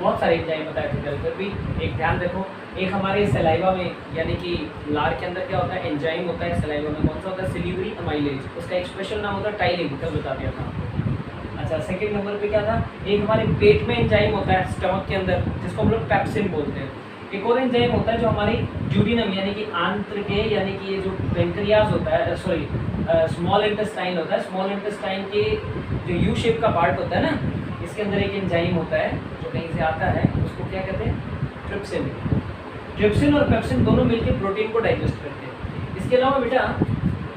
बहुत सारे एंजाइम होता है फिर भी एक ध्यान रखो। एक हमारे सलाइवा में यानी कि लार के अंदर क्या होता है, एंजाइम होता है। सलाइवा में कौन सा होता है, सिलिवरी अमाइलेज, उसका एक स्पेशल नाम होता है टाइलिन, कल बता दिया था आपको। अच्छा, सेकंड नंबर पे क्या था, एक हमारे पेट में एंजाइम होता है स्टमक के अंदर, जिसको हम लोग पेप्सिन बोलते हैं। एक और एंजाइम होता है जो हमारी ड्यूडिनम यानी कि आंत्र के, यानी कि ये जो पेंक्रियाज होता है, सॉरी स्मॉल इंटेस्टाइन होता है, स्मॉल इंटेस्टाइन के जो यू शेप का पार्ट होता है ना, इसके अंदर एक एंजाइम होता है जो कहीं से आता है, उसको क्या कहते हैं, ट्रिप्सिन। ट्रिप्सिन और पेप्सिन दोनों मिलकर प्रोटीन को डाइजेस्ट करते हैं। इसके अलावा बेटा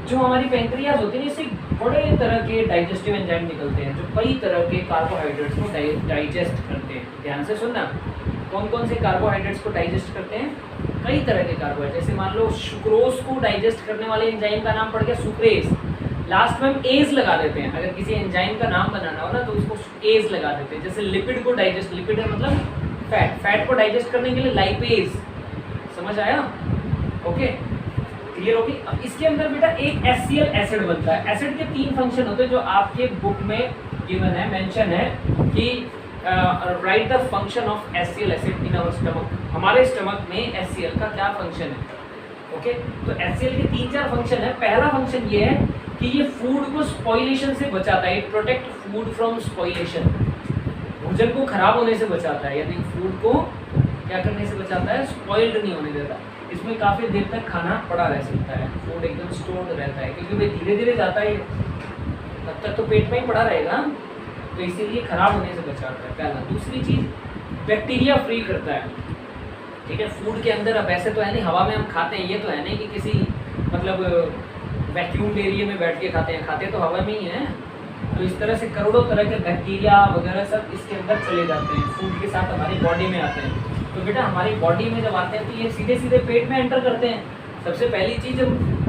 जो हमारी पेंक्रियाज होती है इससे बड़े तरह के डाइजेस्टिव एंजाइम निकलते हैं जो कई तरह के कार्बोहाइड्रेट्स को डाइजेस्ट करते हैं। ध्यान से सुनना, कौन कौन से कार्बोहाइड्रेट्स को डाइजेस्ट करते हैं, कई तरह के कार्बोहाइड्रेट। जैसे मान लो सुक्रोज को डाइजेस्ट करने वाले एंजाइम का नाम पड़ गया सुक्रेज, लास्ट में हम एज लगा देते हैं। अगर किसी एंजाइम का नाम बनाना हो ना तो उसको एज लगा देते हैं। जैसे लिपिड को डाइजेस्ट, लिपिड है मतलब फैट, फैट को डाइजेस्ट करने के लिए लाइपेज, समझ आया, ओके क्लियर होगी। अब इसके अंदर बेटा एक HCl एसिड बनता है। एसिड के 3 फंक्शन होते हैं जो आपके बुक में गिवन है, मेंशन है कि write the function of HCl acid in our stomach. हमारे स्टमक में HCl का क्या फंक्शन है, ओके तो HCl के 3-4 फंक्शन है। पहला फंक्शन ये है कि ये फूड को स्पॉइलेशन से बचाता है, इट प्रोटेक्ट फूड फ्रॉम स्पॉइलेशन, भोजन को खराब होने से बचाता है, यानी फूड को क्या करने से बचाता है, स्पॉइल्ड नहीं होने देता। इसमें काफ़ी देर तक खाना पड़ा रह सकता है, फूड एकदम स्टोर्ड रहता है, क्योंकि भाई धीरे धीरे जाता है, तब तक तो पेट में ही पड़ा रहेगा, तो इसीलिए खराब होने से बचाता है, पहला। दूसरी चीज़ बैक्टीरिया फ्री करता है, ठीक है। फूड के अंदर अब ऐसे तो है नहीं, हवा में हम खाते हैं, ये तो है नहीं कि किसी मतलब वैक्यूम एरिया में बैठ के खाते तो हवा में ही है। तो इस तरह से करोड़ों तरह के बैक्टीरिया वगैरह सब इसके अंदर चले जाते हैं, फूड के साथ हमारी बॉडी में आते हैं। तो बेटा हमारी बॉडी में जब आते हैं तो ये सीधे सीधे पेट में एंटर करते हैं। सबसे पहली चीज़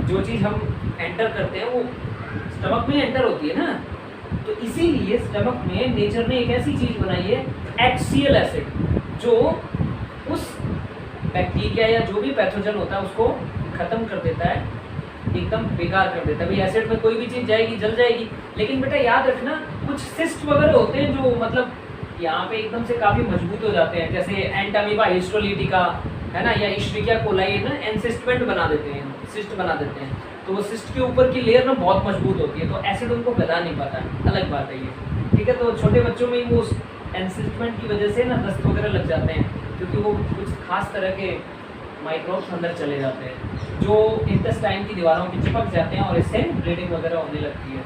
जो चीज़ हम एंटर करते हैं वो स्टमक में एंटर होती है ना, तो इसीलिए स्टमक में नेचर ने एक ऐसी चीज़ बनाई है HCl एसिड, जो उस बैक्टीरिया या जो भी पैथोजन होता है उसको ख़त्म कर देता है, एकदम बेकार कर देता है। भाई एसिड में कोई भी चीज़ जाएगी जल जाएगी, लेकिन बेटा याद रखना कुछ सिस्ट वगैरह होते हैं जो मतलब यहाँ पे एकदम से काफ़ी मजबूत हो जाते हैं, जैसे एंटामीबा हिस्टोलिटिका है ना, या इश्रिकिया कोलाई ना, एनसिस्टमेंट बना देते हैं, सिस्ट बना देते हैं, तो वो सिस्ट के ऊपर की लेयर ना बहुत मजबूत होती है, तो एसिड उनको गला नहीं पाता है, अलग बात है ये, ठीक है। तो छोटे बच्चों में वो एनसिस्टमेंट की वजह से ना दस्त वगैरह लग जाते हैं, क्योंकि वो कुछ खास तरह के माइक्रोब्स अंदर चले जाते हैं जो इंटेस्टाइन की दीवारों की चिपक जाते हैं और इससे ब्लीडिंग वगैरह होने लगती है,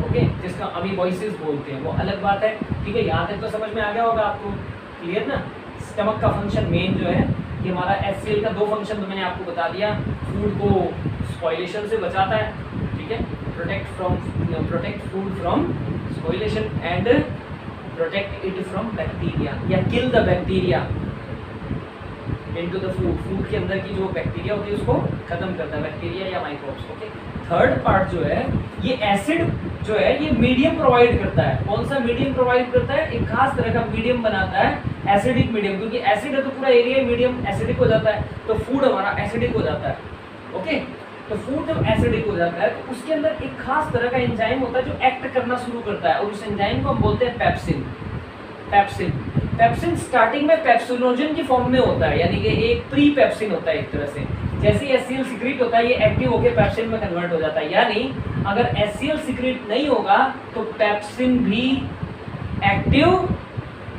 ओके, जिसका अमीबॉइसिस बोलते हैं, वो अलग बात है, ठीक है। यहाँ तक तो समझ में आ गया होगा आपको, क्लियर ना। स्टमक का फंक्शन मेन जो है कि हमारा HCl का 2 फंक्शन तो मैंने आपको बता दिया, फूड को स्पॉइलेशन से बचाता है, ठीक है, protect food from spoilation and protect it from bacteria या kill the bacteria into the food, food के अंदर की जो बैक्टीरिया होती है उसको खत्म करता है, बैक्टीरिया या माइक्रोब्स, ओके। थर्ड पार्ट जो है ये एसिड जो है ये मीडियम प्रोवाइड करता है। कौन सा मीडियम प्रोवाइड करता है, एक खास तरह का मीडियम बनाता है, एसिडिक मीडियम, क्योंकि एसिड है तो पूरा एरिया मीडियम एसिडिक हो जाता है, तो फूड हमारा एसिडिक हो जाता है, ओके। तो फूड जब एसिडिक हो जाता है तो उसके अंदर एक खास तरह का एंजाइम होता है जो एक्ट करना शुरू करता है, और उस एंजाइम को हम बोलते हैं पेप्सिन। पेप्सिन पेप्सिन स्टार्टिंग में पेप्सिनोजन की फॉर्म में होता है, यानी कि एक प्री पेप्सिन होता है एक तरह से। जैसे HCl सिक्रीट होता है ये एक्टिव होकर पेप्सिन में कन्वर्ट हो जाता है, यानी अगर HCl सिक्रीट नहीं होगा तो पेप्सिन भी एक्टिव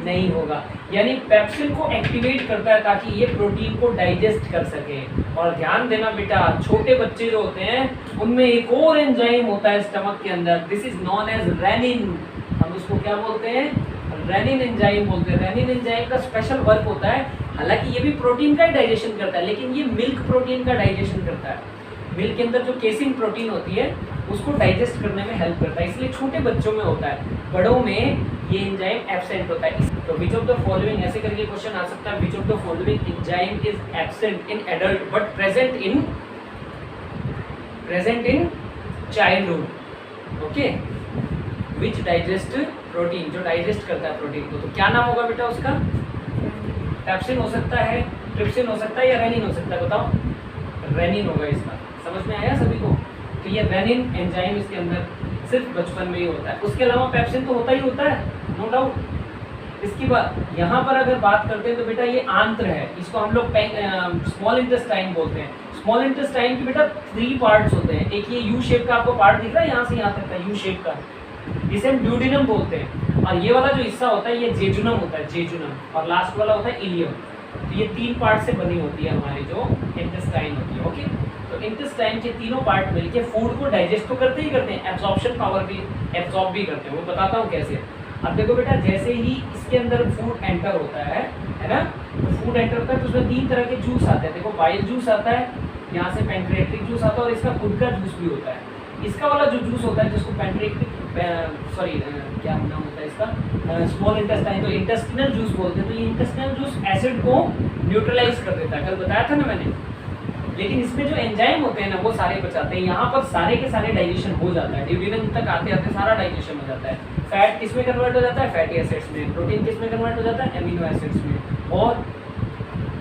नहीं होगा, यानी पेप्सिन को एक्टिवेट करता है ताकि ये प्रोटीन को डाइजेस्ट कर सके। और ध्यान देना बेटा, छोटे बच्चे जो होते हैं उनमें एक और एंजाइम होता है स्टमक के अंदर, this is known as rennin. हम उसको क्या बोलते हैं, रेनिन एंजाइम बोलते हैं। रेनिन एंजाइम का स्पेशल वर्क होता है, हालांकि ये भी प्रोटीन का ही डाइजेशन करता है, लेकिन ये मिल्क प्रोटीन का डाइजेशन करता है। मिल्क के अंदर जो केसिन प्रोटीन होती है उसको डाइजेस्ट करने में हेल्प करता है, इसलिए छोटे बच्चों में होता है, बड़ों में ये एंजाइम एब्सेंट होता है। तो विच ऑफ द फॉलोइंग, ऐसे करके क्वेश्चन आ सकता है, विच of the following enzyme is absent in adult but present in childhood, okay. Which digest protein, जो डाइजेस्ट करता है प्रोटीन को, तो क्या नाम होगा बेटा उसका, पेप्सिन हो सकता है, ट्रिप्सिन हो सकता है या रेनिन हो सकता है, बताओ। रेनिन होगा इसका, समझ में आया सभी को। तो ये रेनिन एंजाइम इसके अंदर सिर्फ बचपन में ही होता है, उसके अलावा पेप्सिन तो होता ही होता है, नो डाउट। इसके बाद यहाँ पर अगर बात करते हैं तो बेटा ये आंत्र है, इसको हम लोग स्मॉल इंटेस्टाइन बोलते हैं। स्मॉल इंटेस्टाइन के बेटा 3 पार्ट्स होते हैं। एक ये यू शेप का आपको पार्ट दिख रहा है यहाँ से यहाँ तक का यू शेप का, इसे हम ड्यूडिनम बोलते हैं। और ये वाला जो हिस्सा होता है ये जेजुनम होता है, जेजुनम। और लास्ट वाला होता है इलियम। तो ये 3 पार्ट से बनी होती है हमारी जो इंटेस्टाइन होती है। ओके, तो इंटेस्टाइन के तीनों पार्ट मिलके फूड को डाइजेस्ट तो करते ही करते हैं, एब्जॉर्प्शन पावर भी एब्जॉर्ब भी करते हैं। वो बताता हूँ कैसे। अब देखो बेटा, जैसे ही इसके अंदर फूड एंटर होता है ना, तो फूड एंटर होता है तो उसमें 3 तरह के जूस आते हैं। देखो, बाइल जूस आता है, यहाँ से पैंक्रियाटिक जूस आता है, और इसका खुद का जूस भी होता है। इसका वाला जो जूस होता है जिसको क्या नाम होता है इसका, स्मॉल इंटेस्टाइन, तो इंटेस्टिनल जूस बोलते हैं। तो ये इंटेस्टिनल जूस एसिड को न्यूट्रलाइज कर देता है, कल बताया था ना मैंने। लेकिन इसमें जो एंजाइम होते हैं ना वो सारे बचाते हैं। यहाँ पर सारे के सारे डाइजेशन हो जाता है, ड्यूडिनम तक आते आते सारा डाइजेशन हो जाता है। फैट किस में कन्वर्ट हो जाता है, फैटी एसिड्स में। प्रोटीन किस में कन्वर्ट हो जाता है, एमिनो एसिड्स में। और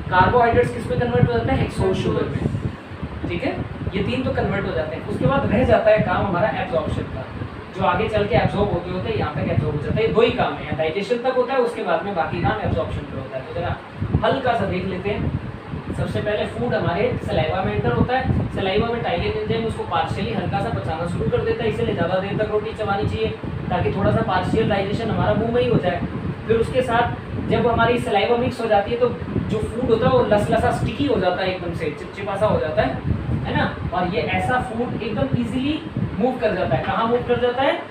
कार्बोहाइड्रेट्स किस में कन्वर्ट हो जाता है, हेक्सोज शुगर में। ठीक है, ये 3 तो कन्वर्ट हो जाते हैं। उसके बाद रह जाता है काम हमारा एब्जॉर्प्शन का, जो आगे चल के एब्जॉर्ब होते होते यहाँ तक एब्जॉर्ब हो जाता है। 2 ही काम है, डाइजेशन तक होता है, उसके बाद में बाकी काम एब्जॉर्प्शन पर होता है। तो जरा हल्का सा देख लेते हैं। सबसे पहले फूड हमारे सलाइवा में एंटर होता है। सलाइवा में टाइलिन एंजाइम उसको पार्शियली हल्का सा पचाना शुरू कर देता है, इसलिए ज़्यादा देर तक रोटी चबानी चाहिए ताकि थोड़ा सा पार्शियल डाइजेशन हमारा मुंह में ही हो जाए। फिर उसके साथ जब हमारी सलाइवा मिक्स हो जाती है तो जो फूड होता है वो लसलसा स्टिकी हो जाता है, एकदम से चिपचिपा सा हो जाता है ना। और ये ऐसा फूड एकदम इजीली मूव कर जाता है। कहाँ मूव कर जाता है,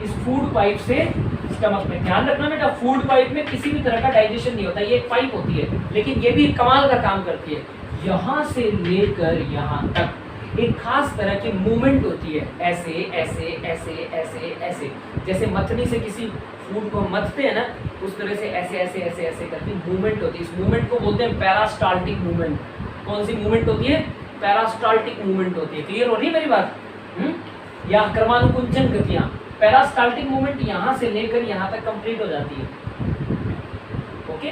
इस फूड पाइप से स्टमक में। ध्यान रखना बेटा, फूड पाइप में किसी भी तरह का डाइजेशन नहीं होता, ये एक पाइप होती है, लेकिन ये भी कमाल का काम करती है। यहाँ से लेकर यहाँ तक एक खास तरह की मूवमेंट होती है, ऐसे ऐसे ऐसे ऐसे ऐसे, जैसे मथनी से किसी फूड को मथते हैं ना, उस तरह से ऐसे ऐसे ऐसे ऐसे करके मूवमेंट होती है। इस मूवमेंट को बोलते हैं पैरास्टाल्टिक मूवमेंट। कौन सी मूवमेंट होती है, पैरास्टाल्टिक मूवमेंट होती है। क्लियर हो रही है मेरी बात? या क्रमानुकुंचन गतियाँ। पैरास्टाल्टिक मूवमेंट यहाँ से लेकर यहाँ तक कंप्लीट हो जाती है। ओके,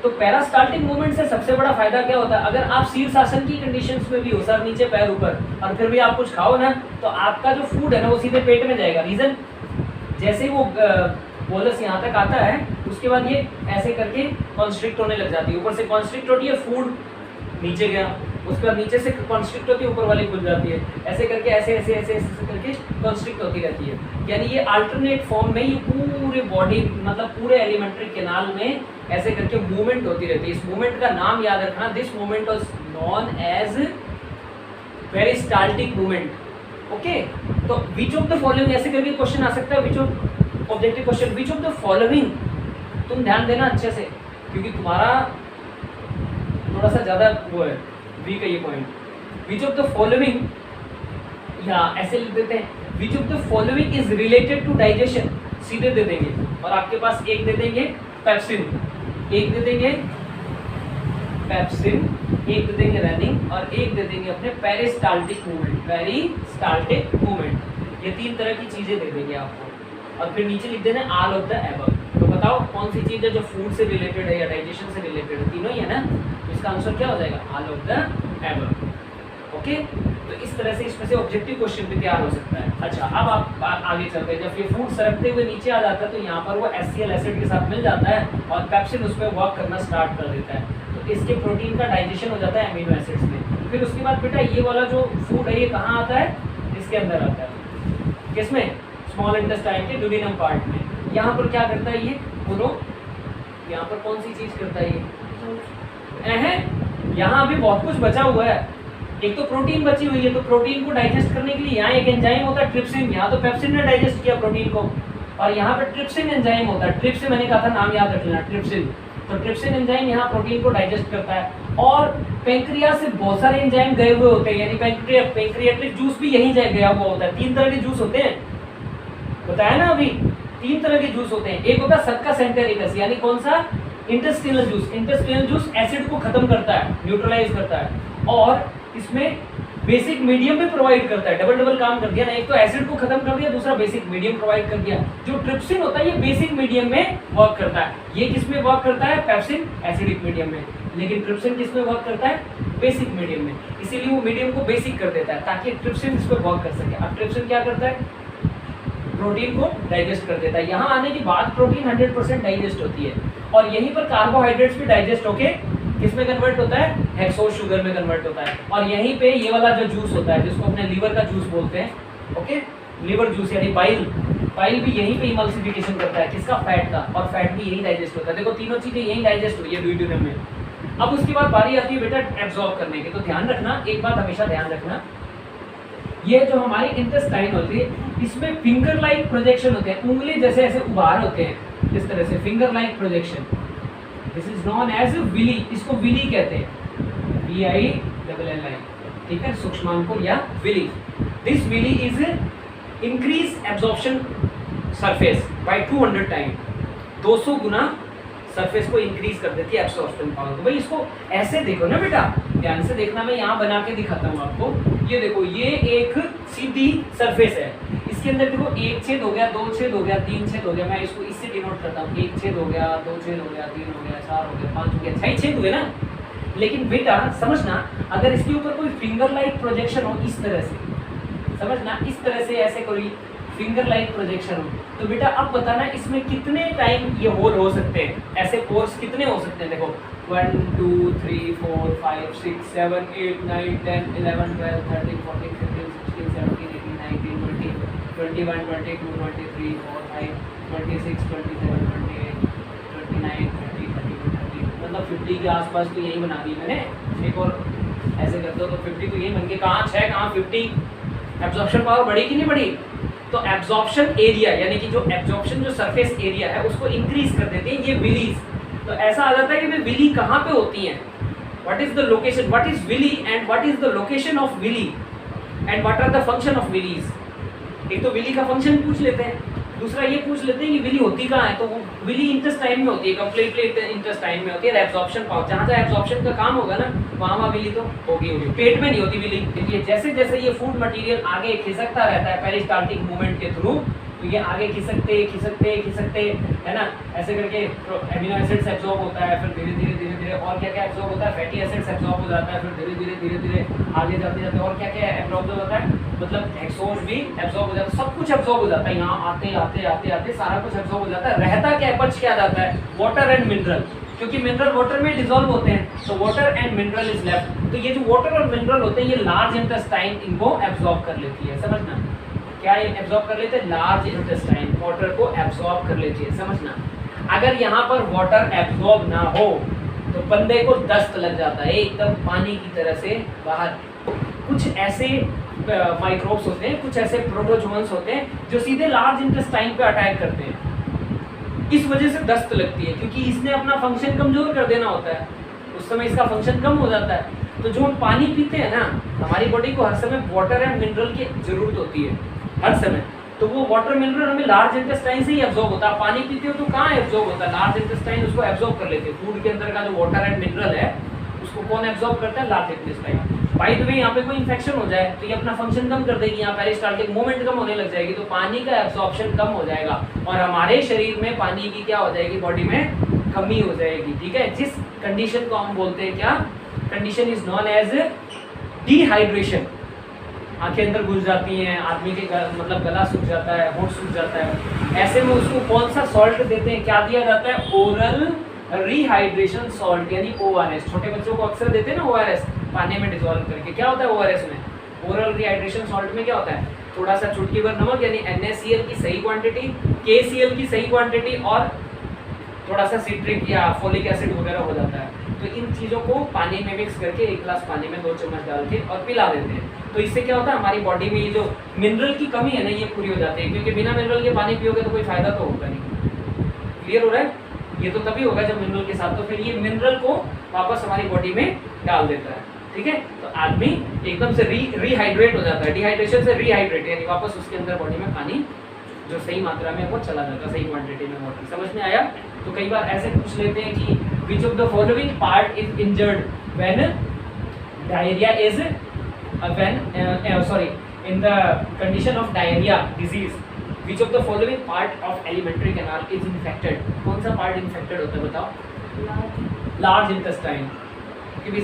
तो पैरास्टाल्टिक मूवमेंट से सबसे बड़ा फायदा क्या होता है, अगर आप शीर्षासन की कंडीशंस में भी हो, सर नीचे पैर ऊपर, और फिर भी आप कुछ खाओ ना, तो आपका जो फूड है ना वो सीधे पेट में जाएगा। रीजन, जैसे ही वो बोलस यहाँ तक आता है उसके बाद ये ऐसे करके कॉन्स्ट्रिक्ट होने लग जाती है। ऊपर से कॉन्स्ट्रिक्ट होती है, फूड नीचे गया, उसके बाद नीचे से कॉन्स्ट्रिक्ट होती है, ऊपर वाली खुल जाती है। ऐसे करके ऐसे ऐसे ऐसे ऐसे करके कॉन्स्ट्रिक्ट होती रहती है। यानी ये अल्टरनेट फॉर्म में ये पूरे बॉडी, मतलब पूरे एलिमेंट्री कैनाल में ऐसे करके मूवमेंट होती रहती है। इस मूवमेंट का नाम याद रखना, this movement was known as peristaltic movement. Okay, तो विच ऑफ द फॉलोइंग, ऐसे करके क्वेश्चन आ सकता है, which of objective question, which of the following. तुम ध्यान देना अच्छे से, क्योंकि तुम्हारा थोड़ा सा ज़्यादा वो है, वीक है ये point. Which of the following, या ऐसे लिख देते हैं, which of the following is related to digestion, सीधे दे देंगे। और आपके पास एक दे देंगे पेप्सिन, एक दे देंगे पेप्सिन, एक दे देंगे रनिंग, और एक दे देंगे अपने पेरिस्टाल्टिक मूवमेंट। पेरिस्टाल्टिक मूवमेंट, ये 3 तरह की चीज़ें दे देंगे आपको। और फिर नीचे लिख देना ऑल ऑफ द एबव। तो बताओ कौन सी चीज़ है जो फूड से रिलेटेड है या डाइजेशन से रिलेटेड है, तीनों ही है ना। तो इसका आंसर क्या हो जाएगा, all of the above. Okay, तो इस तरह से इसमें से ऑब्जेक्टिव क्वेश्चन भी तैयार हो सकता है। अच्छा, अब आप आगे चलते हैं। जब ये फूड सरकते हुए नीचे आ जाता है तो यहाँ पर वो HCl एसिड के साथ मिल जाता है और पेप्सिन उस पर वर्क करना स्टार्ट कर देता है। तो इसके प्रोटीन का डाइजेशन हो जाता है एमिनो एसिड्स में। फिर उसके बाद बेटा ये वाला जो फूड है ये कहाँ आता है, इसके अंदर आता है, किसमें, स्मॉल इंटेस्टाइन के ड्यूडिनम पार्ट में। यहाँ पर क्या करता है ये, बोलो, यहाँ पर कौन सी चीज़ करता है ये, यहाँ अभी बहुत कुछ बचा हुआ है। एक तो प्रोटीन बची हुई है, तो प्रोटीन को डाइजेस्ट करने के लिए यहाँ एक एंजाइम होता है ट्रिप्सिन। यहाँ तो पेप्सिन ने डाइजेस्ट किया प्रोटीन को, और यहाँ पर ट्रिप्सिन एंजाइम होता है। ट्रिप्सिन मैंने कहा था, नाम याद रख लेना, ट्रिप्सिन। तो ट्रिप्सिन एंजाइम यहाँ प्रोटीन को डाइजेस्ट करता है। और पेंक्रियास से बहुत सारे एंजाइम गए हुए होते हैं, यानी पेंक्रियाटिक जूस भी यहीं गया हुआ होता है। 3 तरह के जूस होते हैं, बताया ना अभी, 3 तरह के जूस होते हैं। एक होता है सक्का सेंटेरिकस, यानी कौन सा, intestinal juice. Intestinal juice acid को खत्म करता है, न्यूट्रलाइज करता है, और इसमें बेसिक मीडियम भी प्रोवाइड करता है। डबल काम कर दिया ना, एक तो एसिड को खत्म कर दिया, दूसरा बेसिक मीडियम प्रोवाइड कर दिया। जो ट्रिप्सिन होता है ये बेसिक मीडियम में वर्क करता है। ये किस में वर्क करता है, पेप्सिन एसिडिक मीडियम में, लेकिन ट्रिप्सिन किस में वर्क करता है, बेसिक मीडियम में। इसीलिए वो मीडियम को बेसिक कर देता है ताकि ट्रिप्सिन इस पर वर्क कर सके। अब ट्रिप्सिन क्या करता है, प्रोटीन को डाइजेस्ट कर देता है। यहाँ आने के बाद प्रोटीन 100% डाइजेस्ट होती है और यहीं पर कार्बोहाइड्रेट्स भी डाइजेस्ट होके किसमें कन्वर्ट होता है, हेक्सोज शुगर में कन्वर्ट होता है। और यहीं पे ये वाला जो जूस होता है जिसको अपने लीवर का जूस बोलते हैं, ओके, लीवर जूस यानी बाइल भी यहीं पे इमल्सिफिकेशन करता है, किसका, फैट का, और फैट भी यहीं डाइजेस्ट होता है। देखो तीनों चीजें यहीं डाइजेस्ट हुई है ड्यूटेरियम में। अब उसके बाद बारी आती है बेटा एब्जॉर्ब करने की। तो ध्यान रखना, एक बात हमेशा ध्यान रखना, ये जो हमारी इंटेस्टाइन होती है इसमें फिंगर लाइक प्रोजेक्शन होते हैं, उंगली जैसे ऐसे उभार होते हैं इस तरह से, finger like projection, this is known as villi, इसको विली कहते हैं, VILLI, ठीक है, सूक्ष्मांकुर या villi. This villi is increase absorption surface by 200 time, 200 गुना सरफेस को इंक्रीज कर देती है एब्जॉर्प्शन पावर। तो भाई इसको ऐसे देखो ना बेटा, ध्यान से देखना, मैं यहाँ बना के दिखाता हूँ आपको। ये देखो, ये एक सीधी सरफेस है, इसके अंदर देखो एक छेद हो गया, दो छेद हो गया, तीन छेद हो गया, मैं इसको इससे डिनोट करता हूँ, एक छेद हो गया, दो छेद हो गया, तीन हो गया, चार हो गया, पाँच हो गया, 6 छेद हुए ना। लेकिन बेटा समझना, अगर इसके ऊपर कोई फिंगर लाइक प्रोजेक्शन हो इस तरह से, समझना इस तरह से ऐसे कोई फिंगर लाइक प्रोजेक्शन हो, तो बेटा अब बताना इसमें कितने टाइम ये होल हो सकते हैं, ऐसे पोर्स कितने हो सकते हैं। देखो 1 2 3 4 5 6 7 8 9 10 11 12 13 14 15 16 17 18 19 20 21 22 23 4 5 26 27 28 29 30 31 30, मतलब 50 के आसपास तो यही बना दी मैंने। एक और ऐसे करते हो तो 50 तो यही बन के, कहाँ 6 कहाँ 50, एब्जॉर्प्शन पावर बढ़ी कि नहीं बढ़ी। तो एब्जॉर्प्शन एरिया यानी कि जो एब्जॉर्प्शन जो सरफेस एरिया है उसको इंक्रीज कर देती है ये विलीज। तो ऐसा आ जाता है कि विली कहाँ पे होती है, what is the location, what is villi and what is the location of villi and what are the function of villis. एक तो विली का फंक्शन पूछ लेते हैं, दूसरा ये पूछ लेते हैं कि विली होती कहाँ है। तो वो विली इंटेस्टाइन में होती है, कंप्लीटली इंटेस्टाइन में होती है। एब्जॉर्प्शन पावर जहाँ जहाँ एब्जॉर्प्शन का काम होगा ना वहाँ विली तो होगी, पेट में नहीं होती विली। इसलिए जैसे जैसे ये फूड मटेरियल आगे खिसकता रहता है पेरिस्टाल्टिक मूवमेंट के थ्रू, तो ये आगे खिसकते है ना, ऐसे करके एमिनो एसिड्स एब्जॉर्ब होता है, फिर धीरे धीरे और क्या क्या एब्जॉर्ब होता है, फैटी एसिड्स एब्जॉर्ब हो जाता है, फिर धीरे धीरे आगे जाते और क्या क्या एब्जॉर्ब होता है, मतलब हेक्सोज भी एब्जॉर्ब हो जाता है, सब कुछ एब्जॉर्ब हो जाता है। यहाँ आते सारा कुछ एब्जॉर्ब हो जाता है। रहता क्या, बच क्या जाता है, वाटर एंड मिनरल, क्योंकि मिनरल वाटर में डिसॉल्व होते हैं, तो water and mineral is left. तो ये जो वाटर और मिनरल होते हैं ये लार्ज इंटेस्टाइन इनको एब्जॉर्ब कर लेती है, समझना। क्या ये एब्जॉर्ब कर लेते हैं, लार्ज इंटेस्टाइन वाटर को एब्जॉर्ब कर लेती है, समझना। अगर यहाँ पर वाटर एब्जॉर्ब ना हो तो बंदे को दस्त लग जाता है एकदम पानी की तरह से बाहर। कुछ ऐसे माइक्रोब्स होते हैं, कुछ ऐसे प्रोटोजोन्स होते हैं जो सीधे लार्ज इंटेस्टाइन पे अटैक करते हैं, इस वजह से दस्त लगती है, क्योंकि इसने अपना फंक्शन कमजोर कर देना होता है, उस समय इसका फंक्शन कम हो जाता है। तो जो हम पानी पीते हैं ना, हमारी बॉडी को हर समय वाटर एंड मिनरल की जरूरत होती है हर समय, तो वो वाटर मिनरल हमें लार्ज इंटेस्टाइन से ही एब्जॉर्ब होता है। पानी पीते हो तो कहाँ एब्जॉर्ब होता है, लार्ज इंटेस्टाइन उसको एब्जॉर्ब कर लेते हैं। फूड के अंदर का जो वाटर एंड मिनरल है उसको कौन एब्जॉर्ब करता है, large intestine. By the way यहाँ पे कोई इन्फेक्शन हो जाए तो ये अपना फंक्शन कम कर देगी, यहाँ पेरिस्टाल्टिक मूवमेंट कम होने लग जाएगी, तो पानी का एब्जॉर्प्शन कम हो जाएगा और हमारे शरीर में पानी की क्या हो जाएगी, बॉडी में कमी हो जाएगी, ठीक है। जिस कंडीशन को हम बोलते हैं क्या, condition is known as dehydration. आंखें अंदर घुस जाती हैं, आदमी के मतलब गला सूख जाता है, होंठ सूख जाता है, ऐसे में उसको कौन सा सॉल्ट देते हैं, क्या दिया जाता है, ओरल रिहाइड्रेशन सॉल्ट यानी ORS। छोटे बच्चों को अक्सर देते हैं ना ORS, पानी में डिसॉल्व करके। क्या होता है ORS में, ओरल रिहाइड्रेशन सॉल्ट में क्या होता है, थोड़ा सा चुटकी भर नमक यानी NaCl की सही क्वांटिटी, KCl की सही क्वांटिटी और थोड़ा सा सिट्रिक या फोलिक एसिड वगैरह हो जाता है। तो इन चीज़ों को पानी में मिक्स करके एक गिलास पानी में 2 चम्मच डाल के और पिला देते हैं। तो इससे क्या होता है, हमारी बॉडी में ये जो मिनरल की कमी है ना ये पूरी हो जाती है, क्योंकि बिना मिनरल के पानी पियोगे तो कोई फायदा तो होगा नहीं। क्लियर हो रहा है, ये तो तभी होगा जब मिनरल के साथ, तो फिर ये मिनरल को वापस हमारी बॉडी में डाल देता है, ठीक है। तो आदमी एकदम से रिहाइड्रेट हो जाता है, डिहाइड्रेशन से रिहाइड्रेट यानी वापस उसके अंदर बॉडी में पानी जो सही मात्रा में वो चला जाता है, सही क्वांटिटी में वाटर। समझ में आया। तो कई बार ऐसे पूछ लेते हैं कि विच of the following part is injured when diarrhoea is in the condition of diarrhea disease, which of the following part of alimentary canal is infected। कौन सा पार्ट इन्फेक्टेड होता है बताओ, लार्ज इंटेस्टाइन, क्योंकि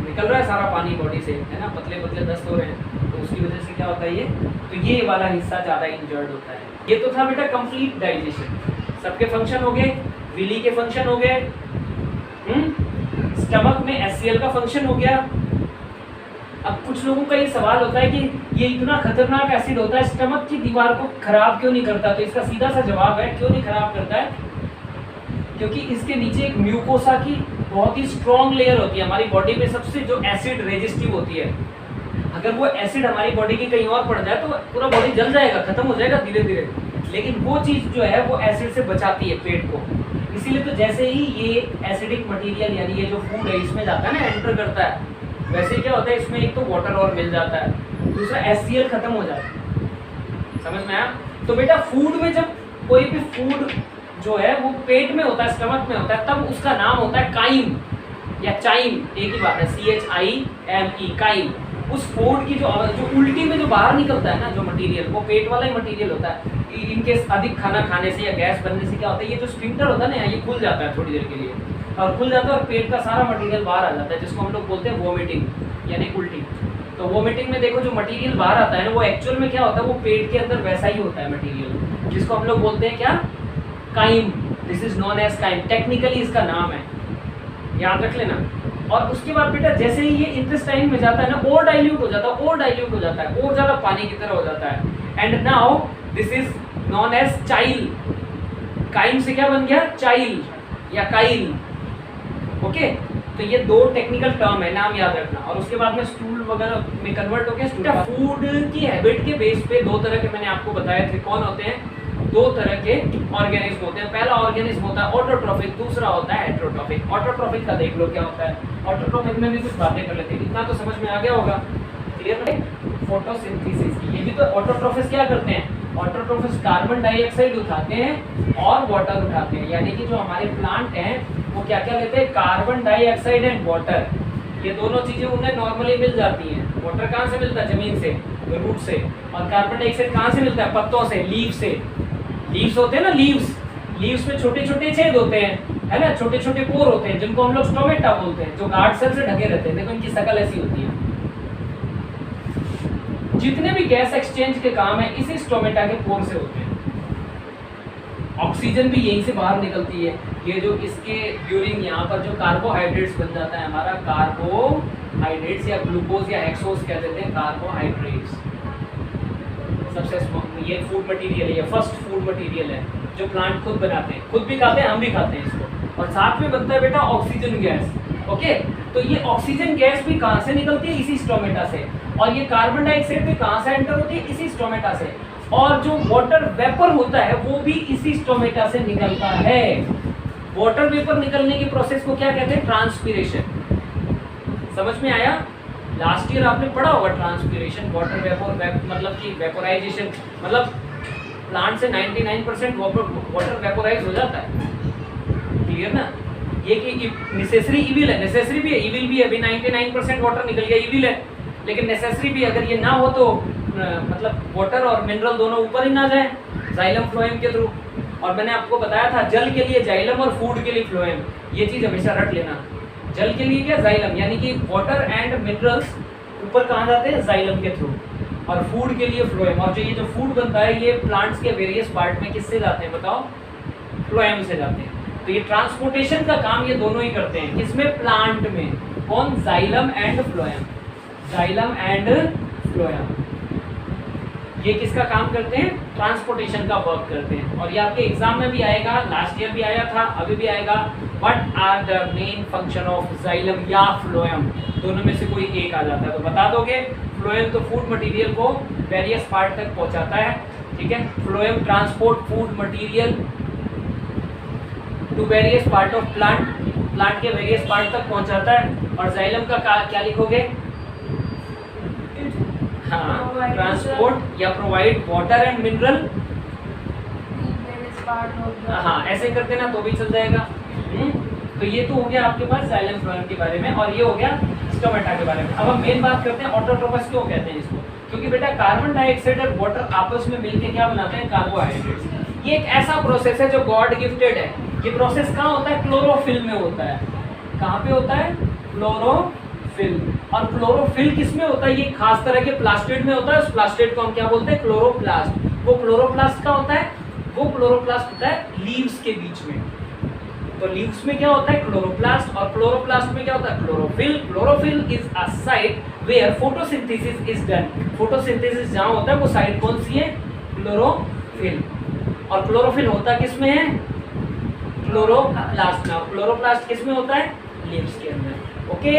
निकल रहा है सारा पानी बॉडी से, है ना, पतले पतले दस्त हो रहे हैं, तो उसकी वजह से क्या होता है ये, तो ये वाला हिस्सा ज़्यादा इंजर्ड होता है। ये तो था बेटा कंप्लीट डाइजेशन, सबके फंक्शन हो गए, विली के फंक्शन हो गए, स्टमक में HCl का फंक्शन हो गया। अब कुछ लोगों का ये सवाल होता है कि ये इतना खतरनाक एसिड होता है, स्टमक की दीवार को खराब क्यों नहीं करता? तो इसका सीधा सा जवाब है क्यों नहीं खराब करता है, क्योंकि इसके नीचे एक म्यूकोसा की बहुत ही स्ट्रॉन्ग लेयर होती है हमारी बॉडी में, सबसे जो एसिड रेजिस्टिव होती है। अगर वो एसिड हमारी बॉडी की कहीं और पड़ जाए तो पूरा बॉडी जल जाएगा, खत्म हो जाएगा धीरे धीरे, लेकिन वो चीज़ जो है वो एसिड से बचाती है पेट को। इसीलिए तो जैसे ही ये एसिडिक मटेरियल यानी ये जो फूड है इसमें जाता है ना, एंटर करता है, वैसे क्या होता है इसमें एक तो वाटर और मिल जाता है, दूसरा HCl खत्म हो जाता है। समझ में आया? तो बेटा फूड में जब कोई भी फूड जो है वो पेट में होता है, स्टमक में होता है, तब उसका नाम होता है काइम या चाइम, एक ही बात है, CHIME, काइम। उस फूड की जो उल्टी में जो बाहर निकलता है ना जो मटेरियल, वो पेट वाला ही मटेरियल होता है। इनके अधिक खाना खाने से या गैस बनने से क्या होता है, ये जो स्फिंक्टर होता है ना ये खुल जाता है थोड़ी देर के लिए, और खुल जाता है और पेट का सारा मटेरियल बाहर आ जाता है, जिसको हम लोग बोलते हैं वोमिटिंग यानी उल्टी। तो वोमिटिंग में देखो जो मटेरियल बाहर आता है ना वो एक्चुअल में क्या होता है, वो पेट के अंदर वैसा ही होता है मटेरियल, जिसको हम लोग बोलते हैं क्या, chyme. This is known as chyme, technically इसका नाम है, याद रख लेना। और उसके बाद बेटा जैसे ही ये इंटेस्टाइन में जाता है ना और डाइल्यूट हो जाता है, और डाइल्यूट हो जाता है, और ज़्यादा पानी की तरह हो जाता है। And now this is known as chyle, chyme से क्या बन गया, चाइल या काइल। ओके, तो ये दो टेक्निकल टर्म है, नाम याद रखना। और उसके बाद में स्टूल वगैरह में कन्वर्ट हो गया। फूड की हैबिट के बेस पे दो तरह के मैंने आपको बताए थे, कौन होते हैं, दो तरह के ऑर्गेनिज्म होते हैं। पहला ऑर्गेनिज्म होता है ऑटोट्रॉफिक, दूसरा होता है हेटेरोट्रॉफिक। ऑटोट्रॉफिक का देख लो क्या होता है। ऑटोट्रॉफिक में भी कुछ बातें कर लेते हैं, इतना तो समझ में आ गया होगा, क्लियर है। फोटोसिंथेसिस की, ये भी तो ऑटोट्रॉफिस क्या करते हैं, ऑटोट्रॉफिस कार्बन डाइऑक्साइड उठाते हैं और वाटर उठाते हैं, यानी कि जो हमारे प्लांट हैं वो क्या क्या लेते हैं, कार्बन डाइऑक्साइड एंड वाटर। ये दोनों चीजें उन्हें नॉर्मली मिल जाती हैं। वाटर कहाँ से मिलता है, जमीन से, रूट से, और कार्बन डाइऑक्साइड कहाँ से मिलता है, पत्तों से, लीव से। लीव्स होते हैं ना, लीव्स में छोटे छोटे छेद होते हैं, है ना, छोटे छोटे पोर होते हैं, जिनको हम लोग स्टोमेटा बोलते हैं, जो गार्ड सेल से ढके रहते हैं। देखो इनकी शक्ल ऐसी होती है। जितने भी गैस एक्सचेंज के काम है इसी स्टोमेटा के पोर से होते हैं। ऑक्सीजन भी यहीं से बाहर निकलती है। ये जो इसके ड्यूरिंग यहाँ पर जो कार्बोहाइड्रेट्स बन जाता है हमारा, कार्बोहाइड्रेट्स या ग्लूकोज या हेक्सोज कह देते हैं, कार्बोहाइड्रेट्स सबसे ये फूड मटेरियल है, ये फर्स्ट फूड मटेरियल है जो प्लांट खुद बनाते हैं, खुद भी खाते हैं, हम भी खाते हैं इसको। और साथ में बनता है बेटा ऑक्सीजन गैस। ओके, तो ये ऑक्सीजन गैस भी कहाँ से निकलती है, इसी स्टोमेटा से। और ये कार्बन डाइऑक्साइड भी कहाँ से एंटर होती है, इसी स्टोमेटा से। और जो वाटर वेपर होता है वो भी इसी स्टोमेटा से निकलता है। वाटर वेपर निकलने की प्रोसेस को क्या कहते हैं, ट्रांसपीरेशन। समझ में आया? लास्ट ईयर आपने पढ़ा होगा ट्रांसपीरेशन, वाटर वेपर मतलब कि वेपोराइजेशन, मतलब प्लांट से 99% वाटर वेपोराइज हो जाता है, क्लियर ना। ये कि नेसेसरी इविल है, नेसेसरी भी है, इविल भी है। अभी 99% वाटर निकल गया, इविल है, लेकिन नेसेसरी भी है। अगर ये ना हो तो मतलब वाटर और मिनरल दोनों ऊपर ही ना जाए जाइलम फ्लोएम के थ्रू। और मैंने आपको बताया था जल के लिए जाइलम और फूड के लिए फ्लोएम, ये चीज़ हमेशा रख लेना। जल के लिए क्या, जाइलम, यानी कि वाटर एंड मिनरल्स ऊपर कहाँ जाते हैं, जाइलम के थ्रू, और फूड के लिए फ्लोएम। और जो ये जो फूड बनता है ये प्लांट्स के वेरियस पार्ट में किससे जाते हैं बताओ, फ्लोएम से जाते हैं। तो ये ट्रांसपोर्टेशन का काम ये दोनों ही करते हैं, किसमें, प्लांट में। कौन, xylem and phloem, xylem and phloem, ये किसका काम करते हैं, ट्रांसपोर्टेशन का वर्क करते हैं। और ये आपके एग्जाम में भी आएगा, लास्ट ईयर भी आया था, अभी भी आएगा। What are the main function of xylem या फ्लोएम, दोनों में से कोई एक आ जाता है तो बता दोगे। फ्लोएम तो फूड मटेरियल को वेरियस पार्ट तक पहुंचाता है, ठीक है। Phloem transport food material to various part of plant, plant के वेरियस पार्ट तक पहुंचाता है। और जाइलम का क्या लिखोगे, हाँ, ट्रांसपोर्ट या प्रोवाइड वाटर एंड मिनरल, हाँ ऐसे कर देना तो भी चल जाएगा। तो ये तो हो गया आपके पास जाइलम फ्लोएम के बारे में, और ये हो गया स्टोमेटा के बारे में। अब हम मेन बात करते हैं ऑटोट्रोफस क्यों कहते हैं इसको, क्योंकि बेटा कार्बन डाइऑक्साइड और वाटर आपस में मिलकर क्या बनाते हैं, कार्बोहाइड्रेट्स। ये एक ऐसा प्रोसेस है जो गॉड गिफ्टेड है। ये प्रोसेस कहाँ होता है, क्लोरोफिल में होता है। कहाँ पे होता है, क्लोरोफिल क्लोरोफिल। और क्लोरोफिल किस में होता है? ये खास तरह के प्लास्टिड में होता है। उस प्लास्टिड को हम क्या बोलते हैं? क्लोरोप्लास्ट। वो क्लोरोप्लास्ट का होता है, वो क्लोरोप्लास्ट होता है लीव्स के बीच में। तो लीव्स में क्या होता है? क्लोरोप्लास्ट। और क्लोरोप्लास्ट में क्या होता है? Chlorophyll. Chlorophyll is a site where photosynthesis is done. Photosynthesis जहां होता है वो साइट कौन सी है? क्लोरोफिल। और क्लोरोफिल होता किस में है? क्लोरोप्लास्ट में। क्लोरोप्लास्ट किस में होता है? लीव्स के अंदर। ओके,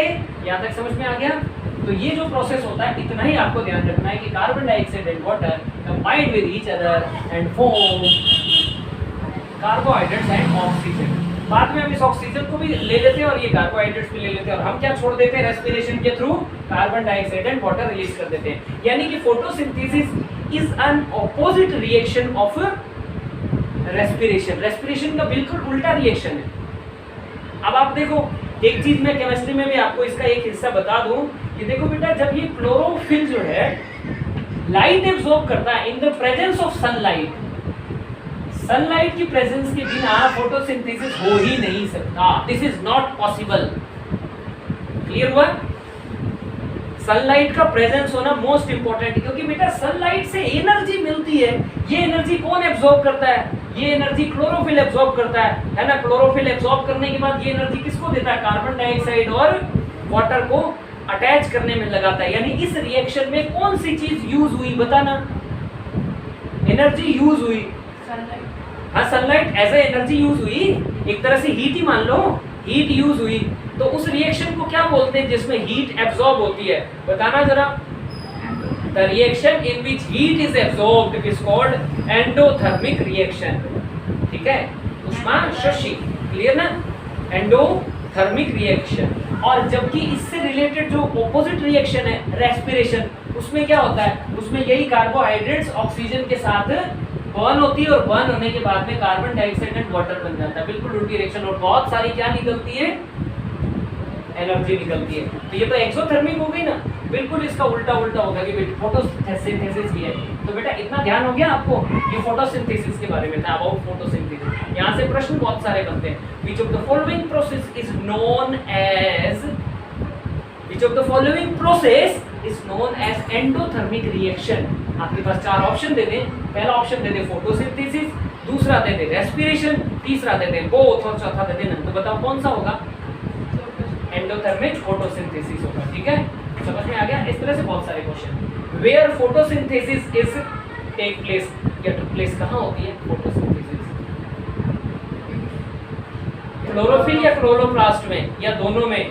यहाँ तक समझ में आ गया? तो ये जो प्रोसेस होता है, इतना ही आपको ध्यान रखना है कि carbon dioxide and water combined with each other and form carbohydrates and oxygen. बाद में हम इस ऑक्सीजन को भी ले लेते हैं और ये कार्बोहाइड्रेट्स भी ले लेते हैं, और हम क्या छोड़ देते हैं? रेस्पिरेशन के through carbon dioxide and water release कर देते हैं। यानी कि photosynthesis is an opposite reaction of respiration. Respiration का बिल्कुल उल्टा रिएक्शन है। अब आप देखो, एक चीज मैं केमिस्ट्री में भी आपको इसका एक हिस्सा बता दूं कि देखो बेटा, जब ये क्लोरोफिल जो है लाइट एब्जॉर्ब करता है in the presence of sunlight, sunlight की प्रेजेंस के बिना फोटोसिंथेसिस हो ही नहीं सकता। This is not possible. Clear हुआ? सनलाइट का प्रेजेंस होना मोस्ट इंपॉर्टेंट है, क्योंकि बेटा सनलाइट से एनर्जी मिलती है। ये एनर्जी कौन एब्जॉर्ब करता है? ये एनर्जी क्लोरोफिल एब्जॉर्ब करता है ना। क्लोरोफिल एब्जॉर्ब करने के बाद ये एनर्जी किसको देता है? कार्बन डाइऑक्साइड और वाटर को अटैच करने में लगाता है। यानी इस रिएक्शन में कौन सी चीज यूज हुई? बताना। एनर्जी यूज हुई। हाँ, sunlight as a energy use हुई, एक तरह से हीट ही मान लो, हीट यूज हुई। तो उस रिएक्शन को क्या बोलते हैं जिसमें हीट एब्जॉर्ब होती है? बताना जरा। The reaction in which heat is absorbed is called endothermic reaction. ठीक है? उष्मा शोषी। क्लियर ना? Endothermic reaction. और जबकि इससे रिलेटेड जो ऑपोजिट रिएक्शन है रेस्पिरेशन, उसमें क्या होता है? उसमें यही कार्बोहाइड्रेट्स ऑक्सीजन के साथ बर्न होती है, और बर्न होने के बाद में कार्बन डाइऑक्साइड एंड वाटर बन जाता है। बिल्कुल उल्टी रिएक्शन, और बहुत सारी क्या निकलती है? एनर्जी निकलती है। तो ये तो एक्सोथर्मिक हो गई ना, बिल्कुल इसका उल्टा उल्टा होगा कि फोटोसिंथेसिस भी है। तो बेटा इतना ध्यान हो गया आपको? ये फोटोसिंथेसिस के बारे में था, अबाउट फोटोसिंथेसिस। यहाँ से प्रश्न बहुत सारे बनते हैं। Which of the following process is known as endothermic reaction? आपके पास चार ऑप्शन दे दें। पहला ऑप्शन दे दें फोटोसिंथेसिस, दूसरा दे दें रेस्पिरेशन, तीसरा दे दें बोथ, और चौथा दे दें नन। तो बताओ कौन सा होगा? एंडोथर्मिक फोटोसिंथेसिस होगा। ठीक है, समझ में आ गया? इस तरह से बहुत सारे question. Where photosynthesis is take place, या टू प्लेस कहाँ होती है फोटोसिंथेसिस? क्लोरोफिल या क्लोरोप्लास्ट में, या दोनों में?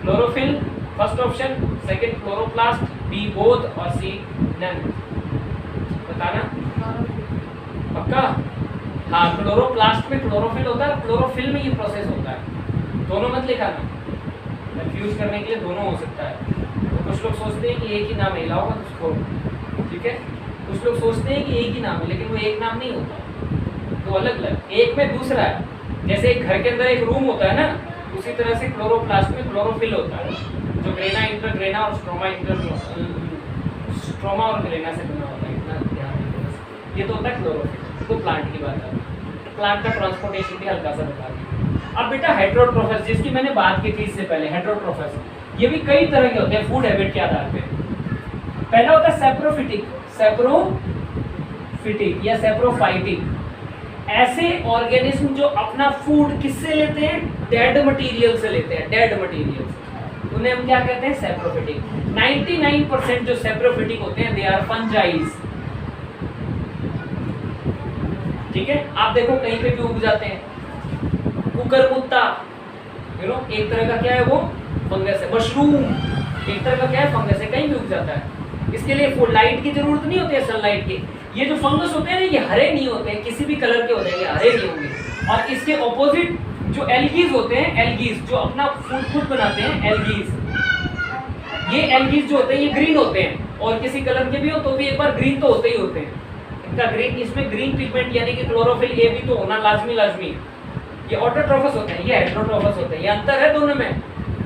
Chlorophyll first option, second chloroplast, B both, और सी नन। बताना पक्का? हाँ, क्लोरोप्लास्ट में क्लोरोफिल होता है, क्लोरोफिल में ये प्रोसेस होता है। दोनों मत लिखा ना, कंफ्यूज करने के लिए दोनों हो सकता है। तो कुछ लोग सोचते हैं कि एक ही नाम हिला होगा उसको, ठीक है? कुछ लोग सोचते हैं कि एक ही नाम है, लेकिन वो एक नाम नहीं होता, तो अलग अलग। एक में दूसरा है, जैसे एक घर के अंदर एक रूम होता है ना, उसी तरह से क्लोरोप्लास्ट में क्लोरोफिल होता है, जो ग्रेना इंटरग्रेना और स्ट्रोमा और ग्रेना से बना होता है। इतना ध्यान रखिए। ये तो होता है क्लोरोफिल। तो प्लांट की बात है, प्लांट का ट्रांसपोर्टेशन भी हल्का सा बता दिया। अब बेटा हेटेरोट्रोफस, जिसकी मैंने बात की थी इससे पहले, हेटेरोट्रोफस ये भी कई तरह के होते हैं फूड हैबिट के आधार पे। पहला होता है सेप्रोफिटिक, सेप्रोफिटिक या सेप्रोफाइटिक। ऐसे ऑर्गेनिज्म जो अपना फूड किससे लेते हैं? डेड मटेरियल से लेते हैं, डेड मटेरियल से। उन्हें हम क्या कहते हैं? सेप्रोफिटिक। 99% जो सेप्रोफिटिक होते हैं दे आर फंजाइज। ठीक है, आप देखो कहीं पे भी उग जाते हैं। कुकरमुत्ता, यू नो, एक तरह का क्या है वो? फंगस है। मशरूम एक तरह का क्या है? फंगस है, कहीं भी उग जाता है। इसके लिए लाइट की जरूरत नहीं होती है, सनलाइट की। ये जो फंगस होते हैं ना, ये हरे नहीं होते हैं, किसी भी कलर के होते हैं, ये हरे नहीं होंगे। और इसके ऑपोजिट जो एल्गीज होते हैं, एल्गीज जो अपना फूड खुद बनाते हैं, एल्गीज, ये एल्गीज जो होते हैं ये ग्रीन होते हैं, और किसी कलर के भी हो तो भी एक बार ग्रीन तो होते ही होते हैं। इनका ग्रीन, इसमें ग्रीन पिगमेंट यानी कि क्लोरोफिल ए भी तो होना लाजमी। ये ऑटोट्रोफस होते हैं, ये हेटेरोट्रोफस होते हैं, ये अंतर है दोनों में।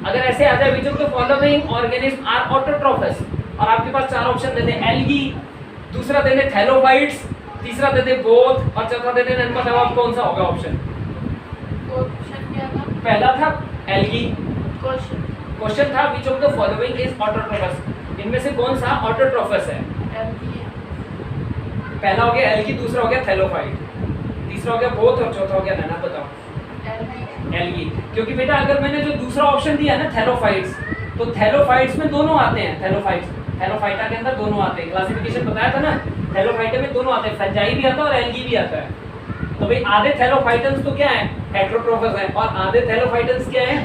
अगर ऐसे आ जाए which of the following organism are autotrophs, और आपके पास चार ऑप्शन दे दें, एल्गी, दूसरा दे दें थैलोफाइट्स, तीसरा दे दें बोथ, और चौथा दे दें नन। बताओ आप कौन सा होगा ऑप्शन? ऑप्शन क्या था? पहला था एल्गी, क्वेश्चन था which of the following is autotrophs, इनमें से कौन सा ऑटोट्रोफस है? पहला हो गया एल्गी, दूसरा हो गया थैलोफाइट, तीसरा हो गया बोथ और चौथा हो गया नैना। बताओ एल्गी, क्योंकि बेटा अगर मैंने जो दूसरा ऑप्शन दिया है ना थैलोफाइट्स, तो थैलोफाइट्स में दोनों आते हैं, थैलोफाइटा के अंदर दोनों आते हैं, क्लासिफिकेशन बताया था ना, थैलोफाइटा में दोनों आते हैं, फंजाई भी आता है और एल्गी भी आता है। तो भाई आधे थैलोफाइटन्स तो क्या है, हेटेरोट्रोफस है, और आधे थैलोफाइटन्स क्या है,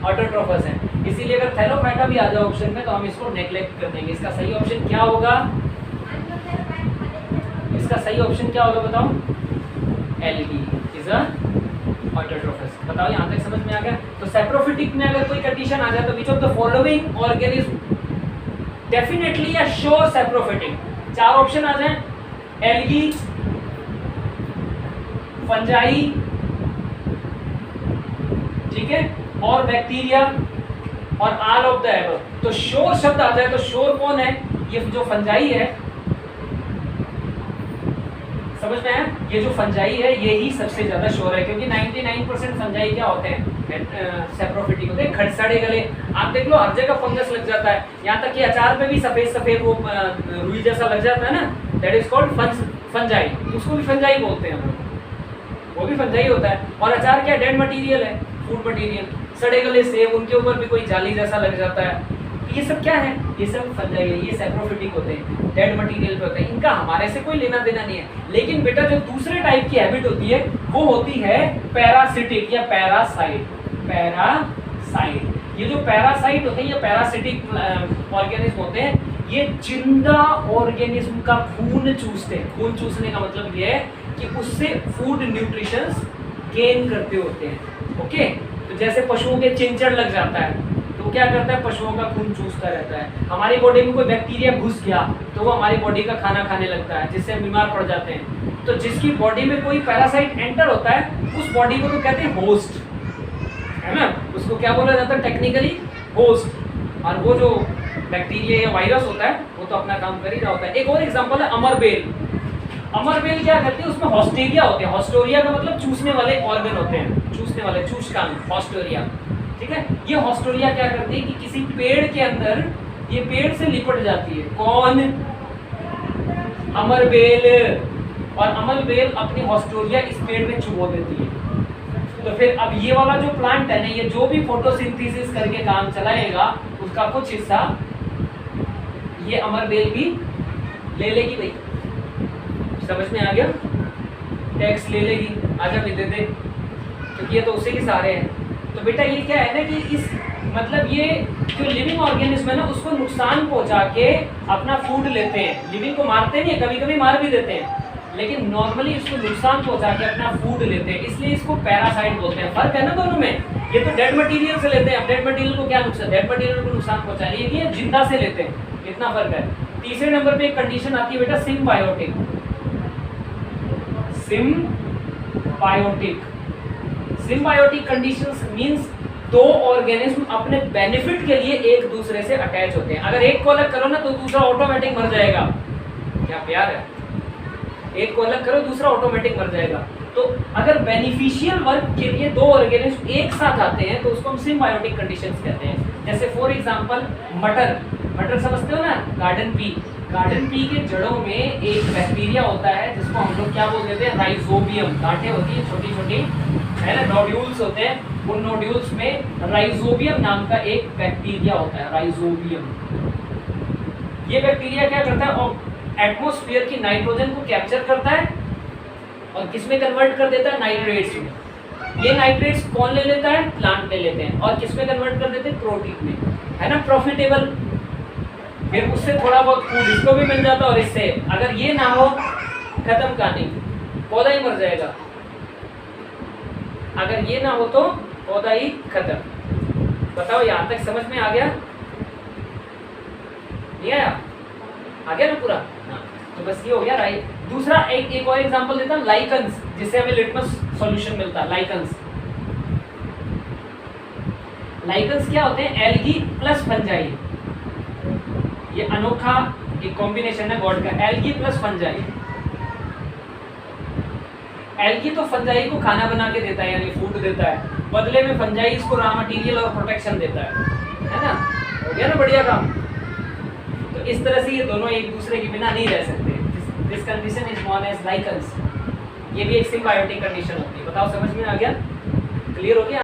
ऑटोट्रोफस है। इसीलिए अगर थैलोफाइटा भी आ जाए ऑप्शन में तो हम इसको नेग्लेक्ट कर देंगे। इसका सही ऑप्शन क्या होगा, इसका सही ऑप्शन क्या होगा बताओ, एल्गी इज अ ऑटोट्रोफस। बताओ यहाँ तक समझ में आ गया? तो सैप्रोफिटिक में अगर कोई कंडीशन आ जाए तो which of the following organism definitely या श्योर सैप्रोफिटिक, चार ऑप्शन आ जाए, एल्गी, फंजाई, ठीक है, और बैक्टीरिया और ऑल ऑफ द एबव। तो श्योर शब्द आ जाए तो श्योर कौन है, ये जो फंजाई है, समझ में आया? ये जो फंजाई है ये ही सबसे ज्यादा श्योर है, क्योंकि 99% फंजाई क्या होते हैं, सैप्रोफिटिक होते हैं, खड़साड़े गले। आप देख लो हर जगह फंगस लग जाता है, यहाँ तक कि अचार पे भी सफेद सफेद वो रुई जैसा लग जाता है ना, दैट इज कॉल्ड फंजाई, उसको भी फंजाई बोलते हैं हम लोग, वो भी फंजाई होता है। और अचार क्या, डेड मटेरियल है, फूड मटेरियल, सड़े गले सेब, उनके ऊपर भी कोई जाली जैसा लग जाता है, ये सब क्या है, ये सब फंजाई है, ये सैप्रोफिटिक होते हैं, डेड मटेरियल पे होते हैं, इनका हमारे से कोई लेना देना नहीं है। लेकिन बेटा जो दूसरे टाइप की हैबिट होती है वो होती है पैरासिटिक या पैरासाइट। पैरासाइट, ये जो पैरासाइट होते हैं, ये पैरासिटिक ऑर्गेनिज्म होते हैं, ये जिंदा ऑर्गेनिज्म का खून चूसते हैं। खून चूसने का मतलब ये है कि उससे फूड न्यूट्रिशंस गेन करते होते हैं। ओके, तो जैसे पशुओं के चिंचड़ लग जाता है तो क्या करता है, पशुओं का खून चूसता रहता है। हमारी बॉडी में कोई बैक्टीरिया घुस गया तो वो हमारी बॉडी का खाना खाने लगता है, जिससे हम बीमार पड़ जाते हैं। तो जिसकी बॉडी में कोई पैरासाइट एंटर होता है उस बॉडी को तो कहते हैं होस्ट, है ना, उसको क्या बोला जाता है टेक्निकली, होस्ट। और वो जो बैक्टीरिया या वायरस होता है वो तो अपना काम कर ही रहा होता है। एक और एग्जांपल है अमरबेल। अमरबेल क्या करती है, उसमें हॉस्टेरिया होते हैं। हॉस्टोरिया का मतलब चूसने वाले ऑर्गन होते हैं, चूसने वाले, चूसकान, हॉस्टोरिया, ठीक है। ये हॉस्टोरिया क्या करती है कि किसी पेड़ के अंदर ये पेड़ से लिपट जाती है। कौन, अमरबेल। और अमरबेल अपनी हॉस्टोरिया इस पेड़ में चुबो देती है। तो फिर अब ये वाला जो प्लांट है ना, ये जो भी फोटोसिंथेसिस करके काम चलाएगा उसका कुछ हिस्सा ये अमरबेल भी ले लेगी। भाई समझ में आ गया, टैक्स ले लेगी, आजा भी दे दे, क्योंकि ये तो उसी के सहारे हैं। तो बेटा ये क्या है ना कि इस मतलब ये जो लिविंग ऑर्गेनिज्म है ना उसको नुकसान पहुंचा के अपना फूड लेते हैं। लिविंग को मारते नहीं, कभी कभी मार भी देते हैं, लेकिन नॉर्मली इसको नुकसान पहुंचा के अपना फूड लेते हैं, इसलिए इसको पैरासाइट बोलते हैं। फर्क है ना दोनों में, ये तो डेड मटेरियल से लेते हैं, डेड मटेरियल को क्या नुकसान, डेड मटेरियल को नुकसान पहुंचा रही है, ये जिंदा से लेते हैं, इतना फर्क है। तीसरे नंबर पे एक कंडीशन आती है बेटा सिम्बायोटिक। सिम्बायोटिक कंडीशंस मींस दो ऑर्गेनिज्म अपने बेनिफिट के लिए एक दूसरे से अटैच होते हैं। अगर एक को अलग करो ना तो दूसरा ऑटोमेटिक मर जाएगा। क्या प्यार है, एक को अलग करो दूसरा ऑटोमेटिक मर जाएगा। तो अगर बेनिफिशियल वर्क के लिए दो ऑर्गेनिज्म एक साथ आते हैं तो उसको हम सिम्बायोटिक कंडीशंस कहते हैं। जैसे फॉर एग्जांपल मटर समझते हो ना, गार्डन पी के जड़ों में एक बैक्टीरिया होता है जिसको हम लोग क्या बोल देते हैं, राइजोबियम। गांठें होती है छोटी छोटी, है ना, नोड्यूल्स होते हैं, उन नोड्यूल्स में राइजोबियम नाम का एक बैक्टीरिया होता है, राइजोबियम। ये बैक्टीरिया क्या करता है, एटमॉस्फेयर की नाइट्रोजन को कैप्चर करता है और किसमें कन्वर्ट कर देता है, नाइट्रेट्स में। ये नाइट्रेट्स कौन ले लेता है, प्लांट ले लेते हैं, और किसमें कन्वर्ट कर देते हैं, प्रोटीन में, है ना, प्रॉफिटेबल। फिर उससे थोड़ा बहुत फूड इसको भी मिल जाता है, और इससे अगर ये ना हो खत्म कहानी, पौधा ही मर जाएगा। अगर ये ना हो तो पौधा ही खत्म। बताओ यहाँ तक समझ में आ गया, नहीं आया, आ गया ना पूरा? हाँ, तो बस ये हो गया राइट। दूसरा एक और एग्जांपल देता हूँ, लाइकन्स, जिससे हमें लिटमस सॉल्यूशन मिलता है। लाइकन्स क्या होते हैं, एल्गी प्लस फंजाई। ये अनोखा एक कॉम्बिनेशन है गॉड का, एल्गी प्लस फंजाई। एल्गी तो फंजाई को खाना बना के देता है, यानी फूड देता है, बदले में फंजाई इसको रॉ मटेरियल और प्रोटेक्शन देता है ना, हो गया ना बढ़िया काम। तो इस तरह से ये दोनों एक दूसरे के बिना नहीं रह सकते। This condition is known as lichens. ये भी एक सिम्बायोटिक कंडीशन होती है। बताओ समझ में आ गया, क्लियर हो गया?